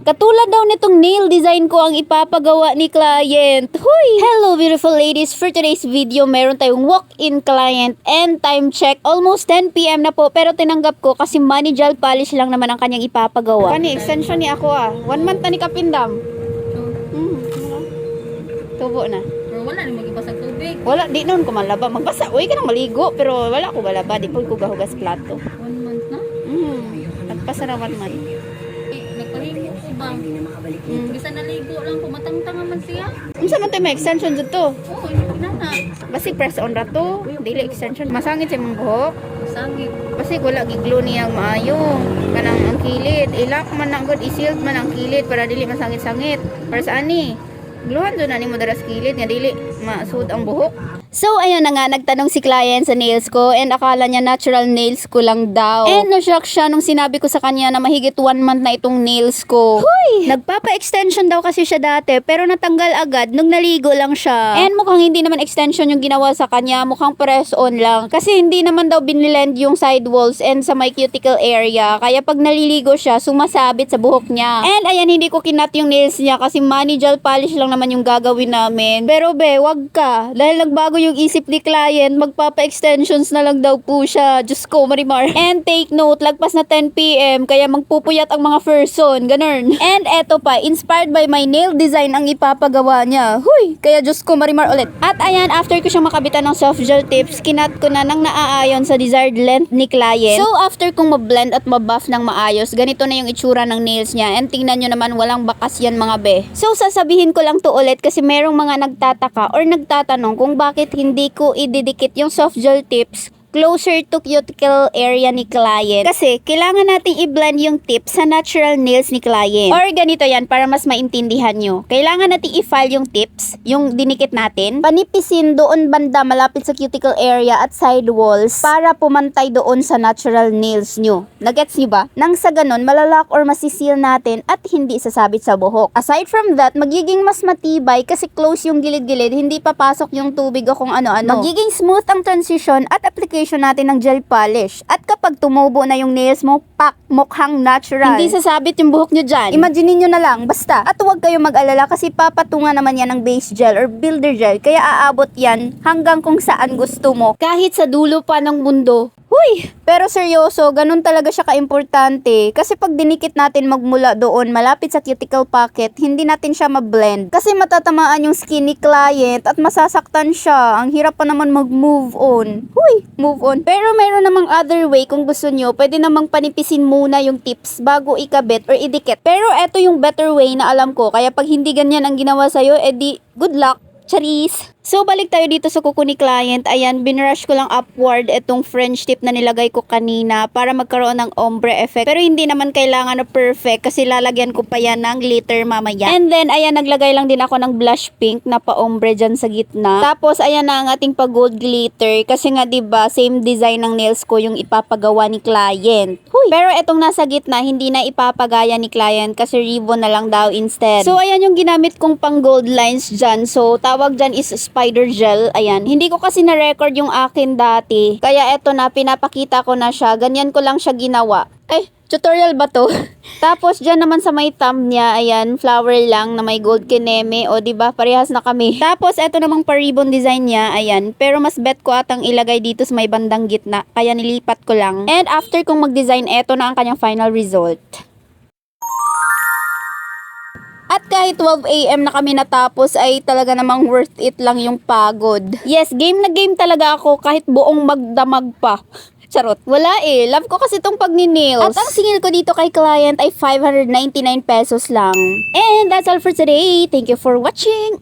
Katulad daw nitong nail design ko ang ipapagawa ni client. Huy! Hello beautiful ladies! For today's video, meron tayong walk-in client and time check. Almost 10 PM na po pero tinanggap ko kasi money gel polish lang naman ang kanyang ipapagawa. Kani, extension ni ako 1 month na ni kapindam. Tubo na. Pero wala ni magibasag tubig. Wala, di noon ko malaba. Magbasa, uy ka nang maligo pero wala ko malaba. Di po ko gahugas plato. 1 month na? Nagpasa na 1 month. Nagpaligo si Bang. Bisa naligo lang, pumatangtang man siya. Unsa man tayo may extension dito? Oo, inana. Basi press on ra to. Dili extension. Masangit sa imong buhok. Masangit. Basi wala giglo niyang maayo. Kanang ang kilid. Ilak man ang good isilt man ang kilid para dili masangit-sangit. Para sa ani? Gluhan doon na ni mo daras kilid nga dili masud ang buhok. So, ayun na nga, nagtanong si client sa nails ko and akala niya natural nails ko lang daw. And na-shock siya nung sinabi ko sa kanya na mahigit 1 month na itong nails ko. Huy! Nagpapa-extension daw kasi siya dati pero natanggal agad nung naligo lang siya. And mukhang hindi naman extension yung ginawa sa kanya, mukhang press-on lang. Kasi hindi naman daw binilend yung side walls and sa may cuticle area. Kaya pag naliligo siya, sumasabit sa buhok niya. And ayan, hindi ko kinat yung nails niya kasi money gel polish lang naman yung gagawin namin. Pero be, wag ka. Dahil nagbago yung isip ni client, magpapa-extensions na lang daw po siya. Diyos ko, Marimar. And take note, lagpas na 10 PM, kaya magpupuyat ang mga person. Ganun. And eto pa, inspired by my nail design ang ipapagawa niya. Huy! Kaya Diyos ko, Marimar ulit. At ayan, after ko siyang makabitan ng soft gel tips, kinat ko na nang naaayon sa desired length ni client. So, after kong mablend at mabuff ng maayos, ganito na yung itsura ng nails niya. And tingnan nyo naman, walang bakas yan mga be. So, sasabihin ko lang to ulit kasi merong mga nagtataka or nagtatanong kung bakit hindi ko ididikit yung soft gel tips closer to cuticle area ni client. Kasi, kailangan nating i-blend yung tips sa natural nails ni client. Or ganito yan, para mas maintindihan nyo. Kailangan nating i-file yung tips, yung dinikit natin, panipisin doon banda malapit sa cuticle area at side walls para pumantay doon sa natural nails nyo. Nagets nyo ba? Nang sa ganun, malalak or masisil natin at hindi sasabit sa buhok. Aside from that, magiging mas matibay kasi close yung gilid-gilid, hindi papasok yung tubig o kung ano-ano. Magiging smooth ang transition at application natin ng gel polish. At kapag tumubo na yung nails mo, pak, mukhang natural. Hindi sasabit yung buhok nyo dyan. Imaginin nyo na lang, basta. At huwag kayo mag-alala kasi papatungan naman yan ng base gel or builder gel. Kaya aabot yan hanggang kung saan gusto mo. Kahit sa dulo pa ng mundo. Huy! Pero seryoso, ganun talaga siya kaimportante. Kasi pag dinikit natin magmula doon, malapit sa cuticle pocket, hindi natin siya mablend. Kasi matatamaan yung skin ni client at masasaktan siya. Ang hirap pa naman mag-move on. Huy! Move on. Pero meron namang other way kung gusto nyo. Pwede namang panipisin muna yung tips bago ikabit or idikit. Pero eto yung better way na alam ko. Kaya pag hindi ganyan ang ginawa sa'yo, edi good luck. Charis! So, balik tayo dito sa kuko ni client. Ayan, binrush ko lang upward itong French tip na nilagay ko kanina para magkaroon ng ombre effect. Pero hindi naman kailangan na perfect kasi lalagyan ko pa yan ng glitter mamaya. And then, ayan, naglagay lang din ako ng blush pink na pa-ombre dyan sa gitna. Tapos, ayan na ang ating pa-gold glitter. Kasi nga, diba, same design ng nails ko yung ipapagawa ni client. Huy! Pero itong nasa gitna, hindi na ipapagaya ni client kasi ribbon na lang daw instead. So, ayan yung ginamit kong pang-gold lines dyan. So, tawag dyan is spider gel. Ayan. Hindi ko kasi na-record yung akin dati. Kaya eto na, pinapakita ko na siya. Ganyan ko lang siya ginawa. Ay, tutorial ba to? Tapos, dyan naman sa may thumb niya, ayan, flower lang na may gold kineme. O, diba? Parehas na kami. Tapos, eto namang pa-ribbon design niya, ayan. Pero mas bet ko atang ilagay dito sa may bandang gitna. Kaya nilipat ko lang. And after kong mag-design, eto na ang kanyang final result. At kahit 12 AM na kami natapos ay talaga namang worth it lang yung pagod. Yes, game na game talaga ako kahit buong magdamag pa. Charot. Wala eh. Love ko kasi itong pag-nails. At ang singil ko dito kay client ay 599 pesos lang. And that's all for today. Thank you for watching.